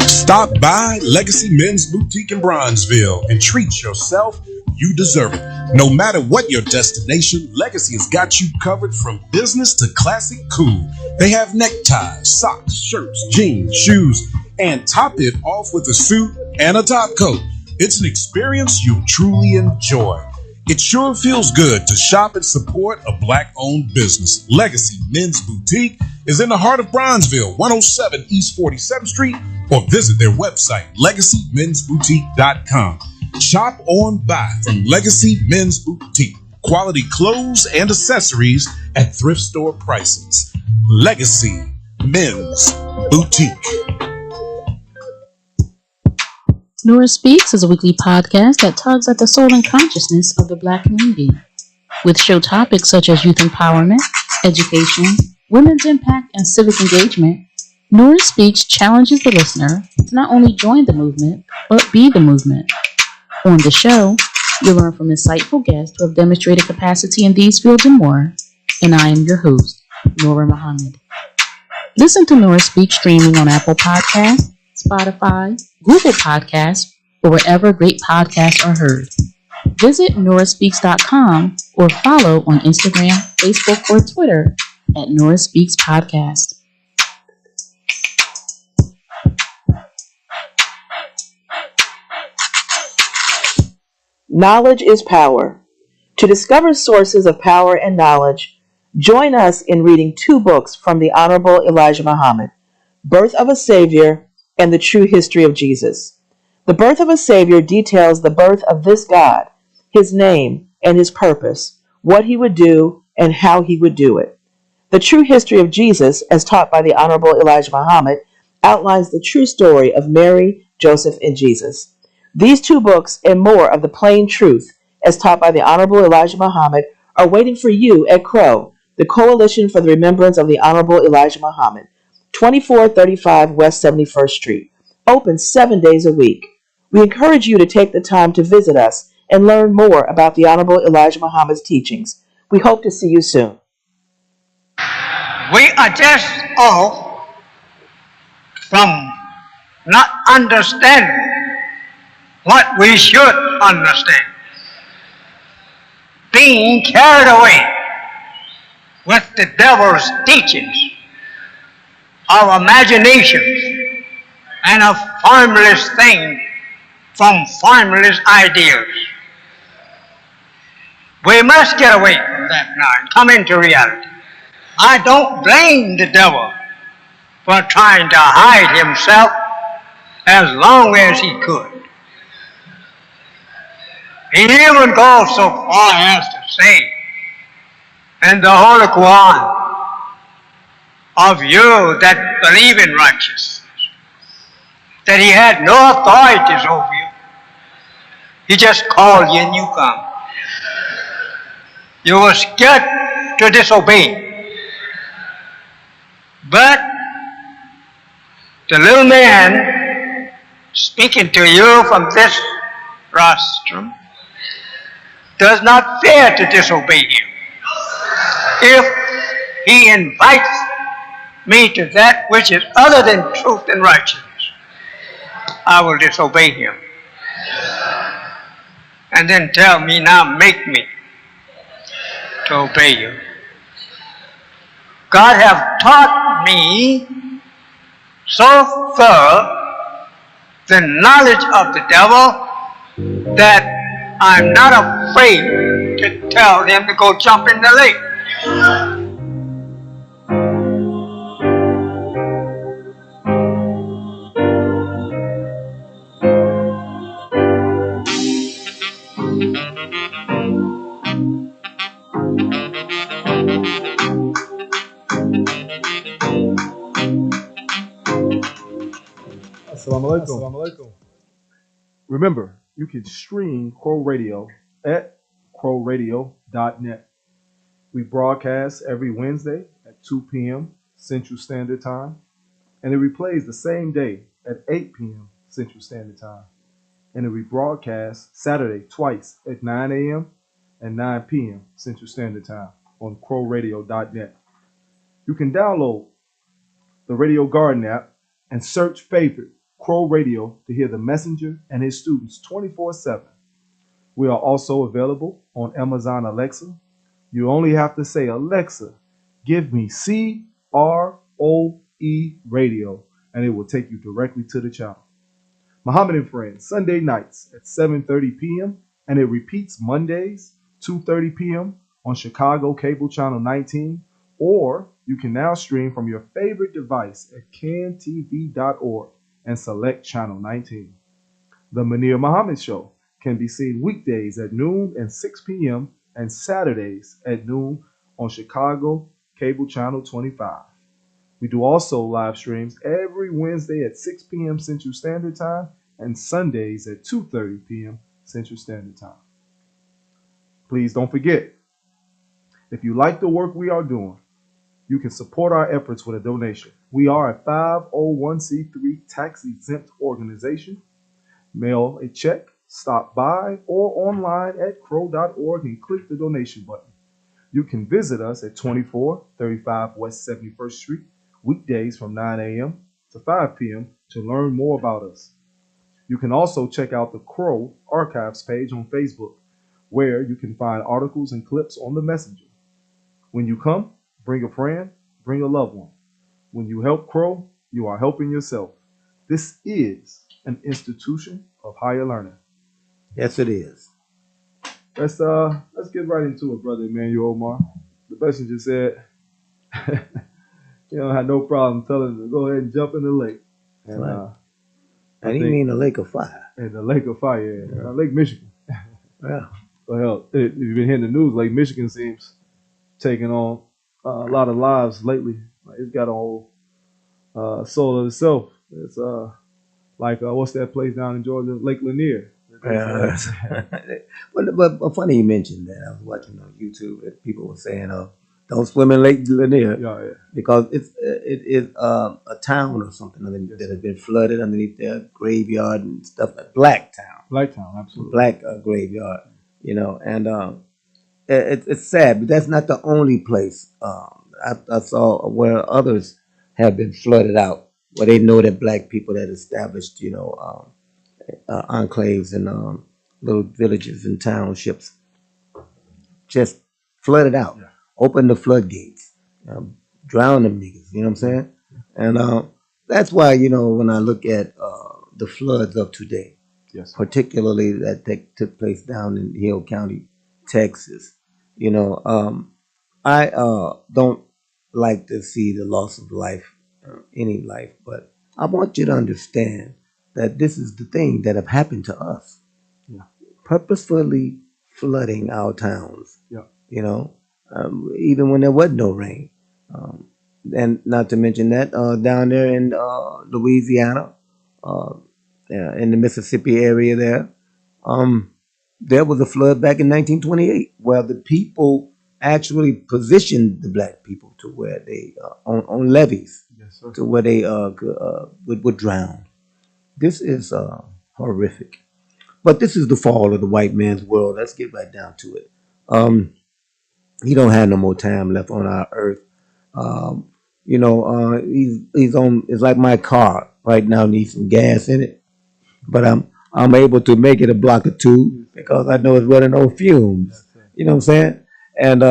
Stop by Legacy Men's Boutique in Bronzeville and treat yourself. You deserve it. No matter what your destination, Legacy has got you covered from business to classic cool. They have neckties, socks, shirts, jeans, shoes, and top it off with a suit and a top coat. It's an experience you'll truly enjoy. It sure feels good to shop and support a black-owned business. Legacy Men's Boutique is in the heart of Bronzeville, 107 East 47th Street, or visit their website, legacymensboutique.com. Shop on by from Legacy Men's Boutique. Quality clothes and accessories at thrift store prices. Legacy Men's Boutique. Nora Speaks is a weekly podcast that tugs at the soul and consciousness of the Black community. With show topics such as youth empowerment, education, women's impact, and civic engagement, Nora Speaks challenges the listener to not only join the movement, but be the movement. On the show, you'll learn from insightful guests who have demonstrated capacity in these fields and more, and I am your host, Nora Muhammad. Listen to Nora Speaks streaming on Apple Podcasts, Spotify, Google Podcasts, or wherever great podcasts are heard. Visit noraspeaks.com or follow on Instagram, Facebook, or Twitter at Nora Speaks Podcast. Knowledge is power. To discover sources of power and knowledge, join us in reading two books from the Honorable Elijah Muhammad, Birth of a Savior and The True History of Jesus. The Birth of a Savior details the birth of this God, his name and his purpose, what he would do and how he would do it. The True History of Jesus, as taught by the Honorable Elijah Muhammad, outlines the true story of Mary, Joseph, and Jesus. These two books and more of the plain truth, as taught by the Honorable Elijah Muhammad, are waiting for you at CROE, the Coalition for the Remembrance of the Honorable Elijah Muhammad, 2435 West 71st Street, open 7 days a week. We encourage you to take the time to visit us and learn more about the Honorable Elijah Muhammad's teachings. We hope to see you soon. We are just off from not understanding what we should understand. Being carried away with the devil's teachings, our imaginations, and a formless thing from formless ideas. We must get away from that now and come into reality. I don't blame the devil for trying to hide himself as long as he could. He even goes so far as to say in the Holy Quran, of you that believe in righteousness, that he had no authorities over you. He just called you and you come. You were scared to disobey. But the little man speaking to you from this rostrum does not fear to disobey you. If he invites me to that which is other than truth and righteousness, I will disobey him. And then tell me, now make me to obey you. God have taught me so thorough the knowledge of the devil that I'm not afraid to tell him to go jump in the lake. Assalamu alaikum. Remember, you can stream CROE Radio at CROEradio.net. We broadcast every Wednesday at 2 p.m. Central Standard Time, and it replays the same day at 8 p.m. Central Standard Time. And it rebroadcasts Saturday twice at 9 a.m. and 9 p.m. Central Standard Time on CROEradio.net. You can download the Radio Garden app and search favorite CROE Radio to hear the messenger and his students 24/7. We are also available on Amazon Alexa. You only have to say, Alexa, give me CROE Radio, and it will take you directly to the channel. Muhammad and Friends, Sunday nights at 7:30 p.m., and it repeats Mondays, 2:30 p.m. on Chicago Cable Channel 19, or you can now stream from your favorite device at cantv.org and select Channel 19. The Munir Muhammad Show can be seen weekdays at noon and 6 p.m. and Saturdays at noon on Chicago Cable Channel 25. We do also live streams every Wednesday at 6 p.m. Central Standard Time and Sundays at 2:30 p.m. Central Standard Time. Please don't forget, if you like the work we are doing, you can support our efforts with a donation. We are a 501c3 tax-exempt organization. Mail a check, stop by, or online at crow.org and click the donation button. You can visit us at 2435 West 71st Street, weekdays from 9 a.m. to 5 p.m. to learn more about us. You can also check out the CROE Archives page on Facebook, where you can find articles and clips on the messenger. When you come, bring a friend, bring a loved one. When you help CROE, you are helping yourself. This is an institution of higher learning. Yes, it is. Let's get right into it, Brother Emmanuel Omar. The messenger said, you don't have no problem telling him to go ahead and jump in the lake. And Right. And he mean a lake of fire. And the lake of fire, Lake Michigan. Yeah. Well, if you've been hearing the news, Lake Michigan seems taking on a lot of lives lately. It's got a whole soul of itself. It's like what's that place down in Georgia, Lake Lanier. But funny you mentioned that. I was watching on YouTube that people were saying, don't swim in Lake Lanier because it is a town or something that has been flooded underneath their graveyard and stuff. Black town, absolutely. Black graveyard, and it's sad, but that's not the only place. I saw where others have been flooded out, where they know that black people that established, enclaves and little villages and townships just flooded out, opened the floodgates, drowned them niggas, you know what I'm saying? And that's why, when I look at the floods of today, particularly that took place down in Hill County, Texas, I don't like to see the loss of life, any life, but I want you to understand that this is the thing that have happened to us. Purposefully flooding our towns, even when there was no rain. And not to mention that down there in Louisiana, in the Mississippi area there was a flood back in 1928 where the people actually positioned the black people to where they, on levees, to where they would drown. This is horrific. But this is the fall of the white man's world. Let's get right down to it. He don't have no more time left on our earth. He's on. It's like my car right now needs some gas in it, but I'm able to make it a block or two because I know it's running on fumes. You know what I'm saying? And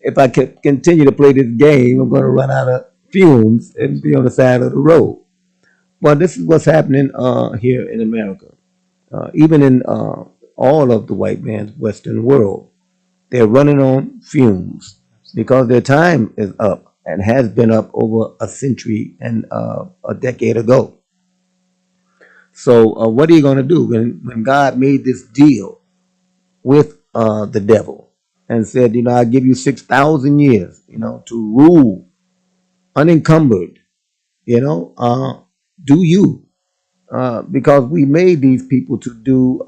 if I can continue to play this game, I'm going to run out of fumes and be on the side of the road. Well, this is what's happening here in America. Even in all of the white man's Western world, they're running on fumes because their time is up and has been up over a century and a decade ago. So, what are you going to do when God made this deal with the devil and said, I give you 6,000 years, to rule unencumbered, do you? Because we made these people to do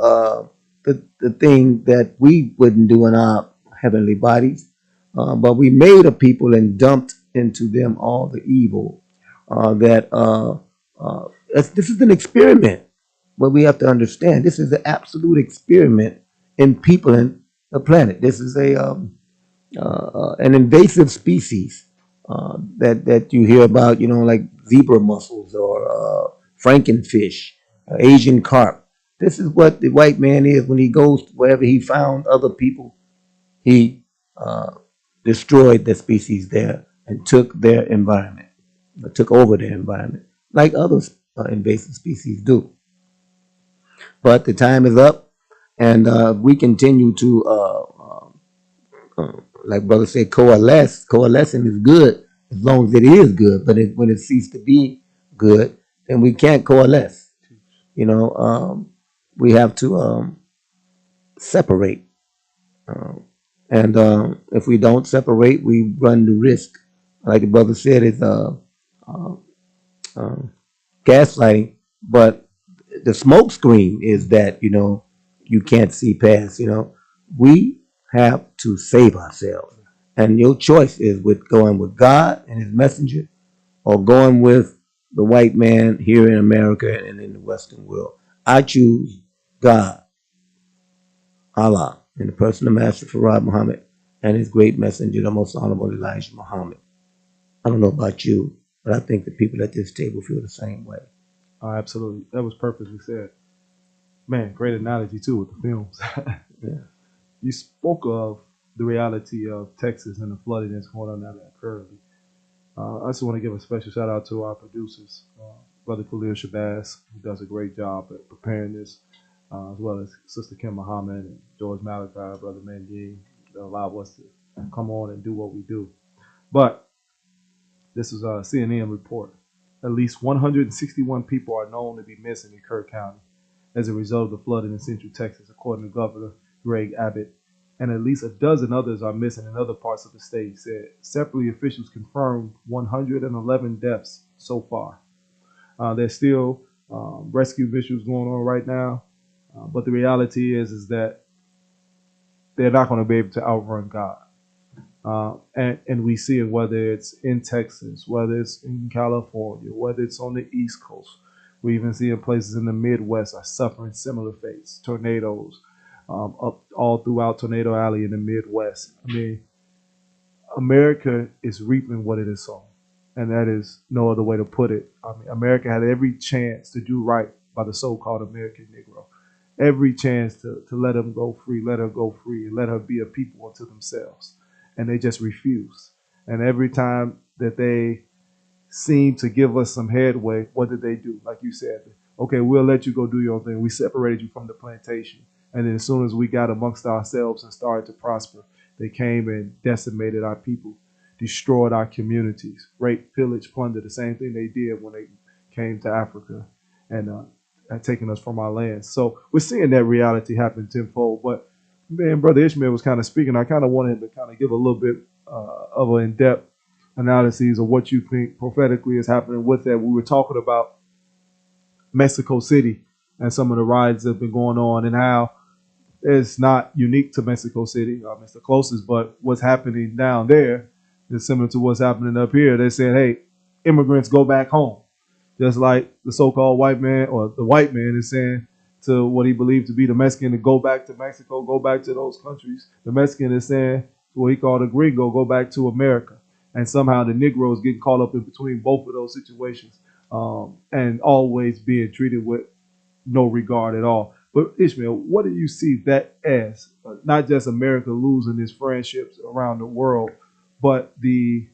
the thing that we wouldn't do in our heavenly bodies. But we made a people and dumped into them all the evil this is an experiment. But we have to understand this is an absolute experiment in people and the planet. This is an invasive species that you hear about, like zebra mussels or frankenfish, Asian carp. This is what the white man is when he goes wherever he found other people. He destroyed the species there and took their environment, took over their environment, like other invasive species do. But the time is up, and we continue to like brother said, coalesce. Coalescing is good as long as it is good. But when it ceases to be good, then we can't coalesce. We have to separate. And if we don't separate, we run the risk. Like the brother said, it's uh, gaslighting. But the smoke screen is that you can't see past. We have to save ourselves, and your choice is with going with God and His messenger, or going with the white man here in America and in the Western world. I choose God, Allah, in the person of Master Farad Muhammad and his great messenger, the most honorable Elijah Muhammad. I don't know about you, but I think the people at this table feel the same way. Oh, absolutely. That was perfectly said. Man, great analogy too with the films. Yeah. You spoke of the reality of Texas and the flooding that's going on down there currently. I just want to give a special shout out to our producers, Brother Khalil Shabazz, who does a great job at preparing this, as well as Sister Kim Muhammad and George Malachi, Brother Mandy, that allow us to come on and do what we do. But this is a CNN report. At least 161 people are known to be missing in Kirk County as a result of the flooding in Central Texas, according to Governor Greg Abbott. And at least a dozen others are missing in other parts of the state. He said separately, officials confirmed 111 deaths so far. There's still rescue missions going on right now, but the reality is that they're not going to be able to outrun God. And we see it whether it's in Texas, whether it's in California, whether it's on the East Coast. We even see in places in the Midwest are suffering similar fates, tornadoes, up all throughout Tornado Alley in the Midwest. I mean, America is reaping what it has sown, and that is no other way to put it. I mean, America had every chance to do right by the so-called American Negro, every chance to let them go free, let her go free, and let her be a people unto themselves, and they just refused. And every time that they seemed to give us some headway, what did they do? Like you said, okay, we'll let you go do your thing. We separated you from the plantation. And then as soon as we got amongst ourselves and started to prosper, they came and decimated our people, destroyed our communities, raped, pillaged, plundered, the same thing they did when they came to Africa and taking us from our lands. So we're seeing that reality happen tenfold. But man, Brother Ishmael was kind of speaking. I kind of wanted him to kind of give a little bit of an in-depth analysis of what you think prophetically is happening with that. We were talking about Mexico City and some of the riots that have been going on and how it's not unique to Mexico City. It's the closest, but what's happening down there is similar to what's happening up here. They're saying, hey, immigrants go back home. Just like the so-called white man or the white man is saying to what he believed to be the Mexican to go back to Mexico, go back to those countries. The Mexican is saying to what he called a gringo, go back to America. and somehow the Negroes getting caught up in between both of those situations, and always being treated with no regard at all. But Ishmael, what do you see that as? Not just America losing its friendships around the world, but the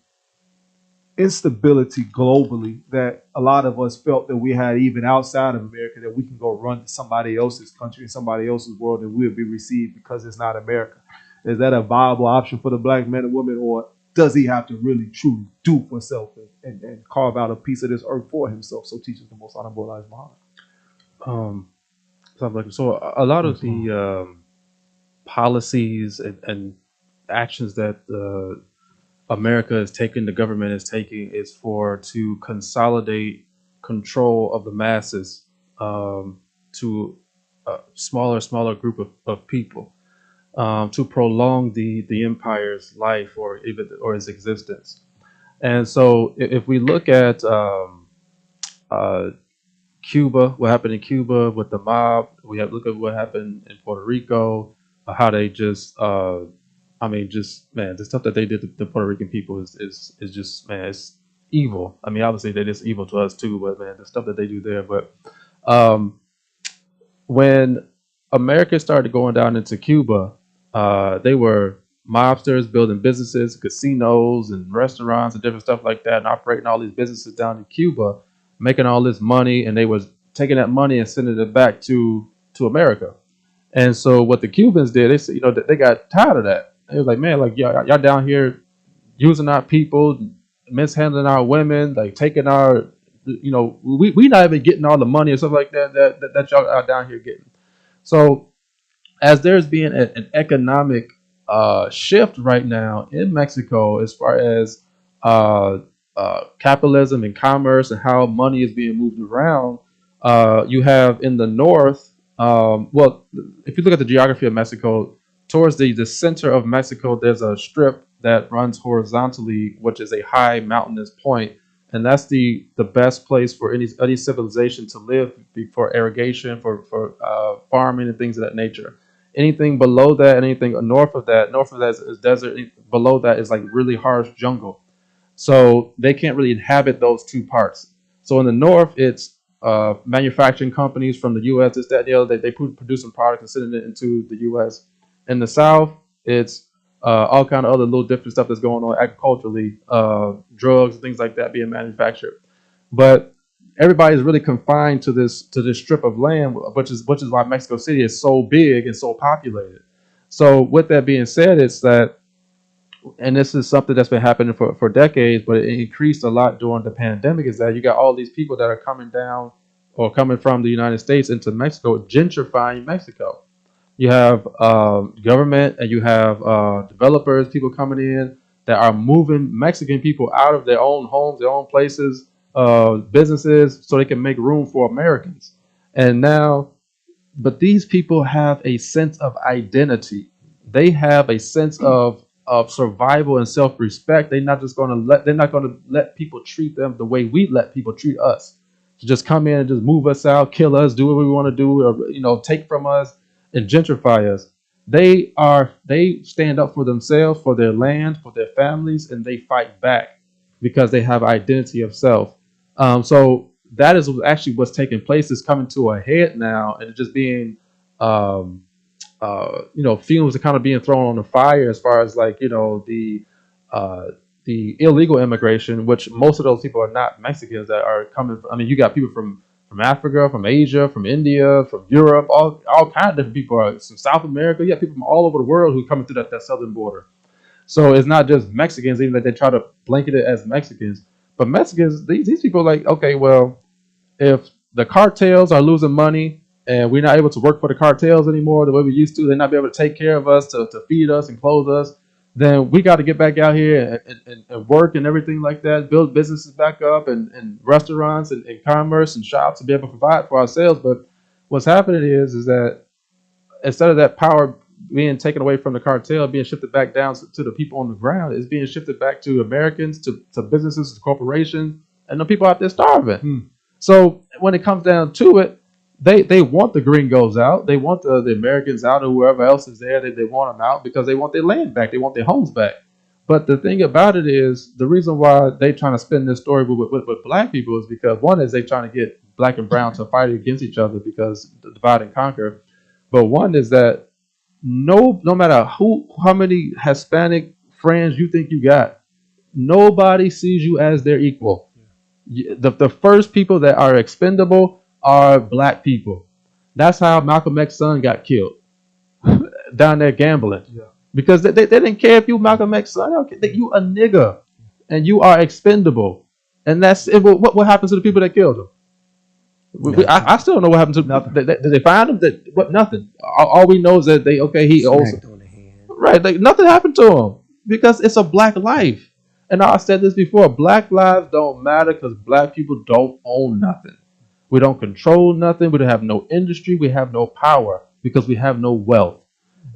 instability globally that a lot of us felt that we had even outside of America, that we can go run to somebody else's country and somebody else's world and we'll be received because it's not America. Is that a viable option for the black man and woman, or does he have to really truly do for self and carve out a piece of this earth for himself? So teaches the most honorable Elijah Muhammad. Something like so. A lot of the policies and actions that America is taking, the government is taking, is to consolidate control of the masses to a smaller group of people, to prolong the empire's life or its existence. And so, if we look at Cuba, what happened in Cuba with the mob, look at what happened in Puerto Rico, how they just man, the stuff that they did to the Puerto Rican people is just, man, it's evil. I mean, obviously they're just evil to us too, but man, the stuff that they do there. But when America started going down into Cuba, they were mobsters building businesses, casinos and restaurants and different stuff like that, and operating all these businesses down in Cuba, making all this money, and they was taking that money and sending it back to America. And so what the Cubans did, they said, they got tired of that. It was like, man, like y'all down here using our people, mishandling our women, like taking our, we not even getting all the money and stuff like that y'all are down here getting. So as there's being an economic shift right now in Mexico, as far as capitalism and commerce and how money is being moved around, you have in the north. Well, if you look at the geography of Mexico, towards the center of Mexico, there's a strip that runs horizontally, which is a high mountainous point, and that's the best place for any civilization to live, for irrigation, for farming and things of that nature. Anything below that, anything north of that is desert. Below that is like really harsh jungle. So they can't really inhabit those two parts. So in the north, it's manufacturing companies from the U.S., this, that, and the other, they producing products and sending it into the U.S. In the south, it's all kind of other little different stuff that's going on agriculturally, drugs and things like that being manufactured. But everybody's really confined to this strip of land, which is why Mexico City is so big and so populated. So with that being said, it's that, and this is something that's been happening for decades, but it increased a lot during the pandemic, is that you got all these people that are coming down or coming from the United States into Mexico, gentrifying Mexico. You have government and you have developers, people coming in that are moving Mexican people out of their own homes, their own places, businesses, so they can make room for Americans. And now, but these people have a sense of identity. They have a sense of survival and self-respect. They're not going to let people treat them the way we let people treat us. To just come in and just move us out, kill us, do what we want to do, or take from us and gentrify us. They stand up for themselves, for their land, for their families, and they fight back because they have identity of self. So that is actually what's taking place, is coming to a head now, and it's just being fumes are kind of being thrown on the fire, as far as like, the illegal immigration, which most of those people are not Mexicans that are coming from. I mean, you got people from Africa, from Asia, from India, from Europe, all kinds of different people, from South America. You have people from all over the world who are coming through that southern border. So it's not just Mexicans, even though they try to blanket it as Mexicans. But Mexicans, these people are like, okay, well, if the cartels are losing money and we're not able to work for the cartels anymore the way we used to, they're not be able to take care of us, to feed us and clothe us, then we got to get back out here and work and everything like that, build businesses back up and restaurants and commerce and shops to be able to provide for ourselves. But what's happening is that instead of that power being taken away from the cartel, being shifted back down to the people on the ground, it's being shifted back to Americans, to businesses, to corporations, and the people out there starving. So when it comes down to it, they want the gringos out. They want the Americans out, or whoever else is there. They want them out because they want their land back. They want their homes back. But the thing about it is, the reason why they trying to spin this story with black people is because one is they trying to get black and brown to fight against each other because the divide and conquer. But one is that no matter how many Hispanic friends you think you got, nobody sees you as their equal. The first people that are expendable are black people. That's how Malcolm X's son got killed down there gambling. Yeah. Because they didn't care if you Malcolm X's son. They don't care. You a nigga and you are expendable. And that's it. What happens to the people that killed him? I still don't know what happened to Nothing. Did they find him? Nothing. All we know is that he also Smacked on the hand. right. Like nothing happened to him because it's a black life. And I said this before: black lives don't matter because black people don't own nothing. We don't control nothing. We don't have no industry. We have no power because we have no wealth.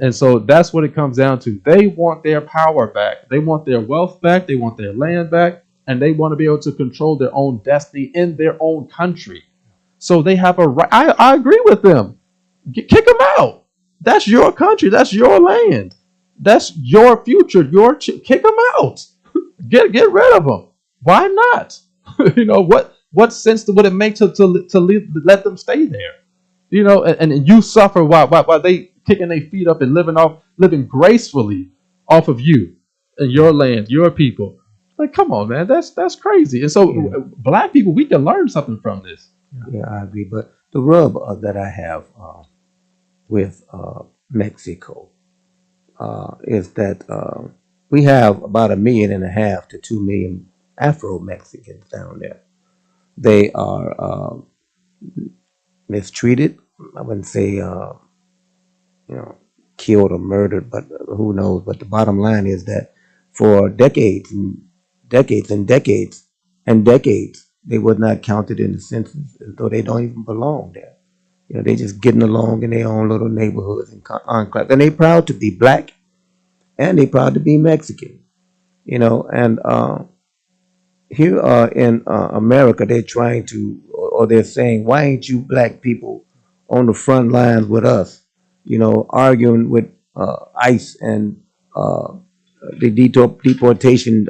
And so that's what it comes down to. They want their power back. They want their wealth back. They want their land back. And they want to be able to control their own destiny in their own country. So they have a right. I agree with them. Kick them out. That's your country. That's your land. That's your future. Kick them out. Get rid of them. Why not? What sense would it make to let them stay there? And you suffer while they kicking their feet up and living gracefully off of you and your land, your people. Like, come on, man, that's crazy. And so, black people, we can learn something from this. Yeah, I agree. But the rub that I have with Mexico is that we have about 1.5 million to 2 million Afro Mexicans down there. They are mistreated. I wouldn't say killed or murdered, but who knows? But the bottom line is that for decades and decades and decades and decades, they were not counted in the census, as though they don't even belong there. They just getting along in their own little neighborhoods and enclaves, and they proud to be black, and they proud to be Mexican. And here in America, they're trying to, or they're saying, why ain't you black people on the front lines with us? Arguing with ICE and the deportation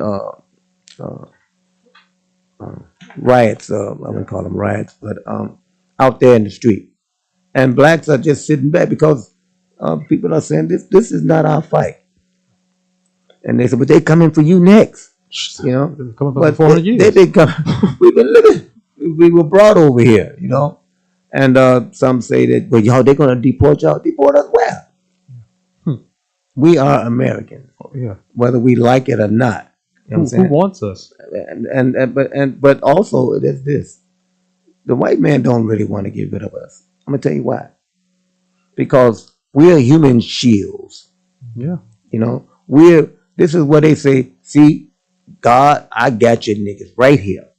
riots. I wouldn't call them riots, but out there in the street. And blacks are just sitting back because people are saying this is not our fight. And they said, but they coming for you next. Coming for But 400 years. they been coming. We've been living. We were brought over here. And some say that, well, y'all, they're gonna deport y'all. Deport us where? We are Americans, whether we like it or not. You know what I'm saying? Who wants us? But also there's this: the white man don't really want to get rid of us. I'm gonna tell you why. Because we're human shields. Yeah. This is what they say. See, God, I got you niggas right here.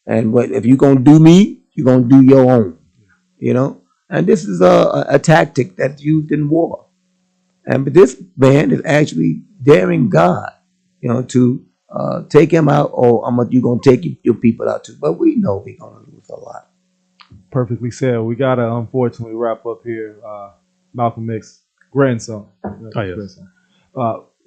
And what if you gonna do me, you're gonna do your own. And this is a tactic that's used in war. But this man is actually daring God, to take him out. Or you gonna take your people out too. But we know we're gonna lose a lot. Perfectly said. We gotta unfortunately wrap up here. Malcolm X's grandson. Grandson.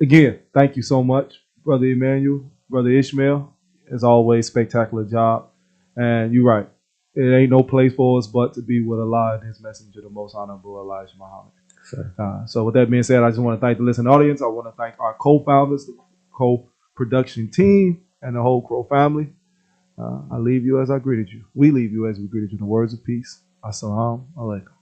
Again, thank you so much, Brother Emmanuel, Brother Ishmael. As always, spectacular job. And you're right. It ain't no place for us but to be with Allah and His Messenger, the Most Honorable Elijah Muhammad. Sure. So with that being said, I just want to thank the listening audience. I want to thank our co-founders, the co-production team, and the whole CROE family. I leave you as I greeted you. We leave you as we greeted you in the words of peace. Assalamu alaikum.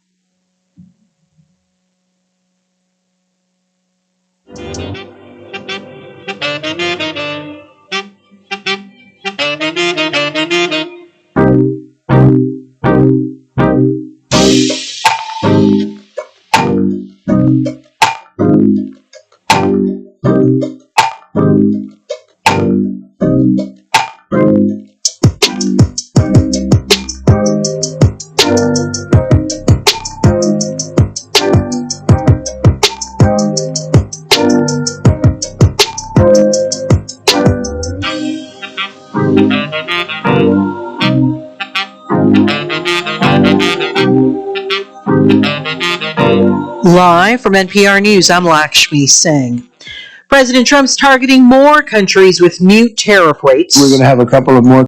Live from NPR News, I'm Lakshmi Singh. President Trump's targeting more countries with new tariff rates. We're going to have a couple of more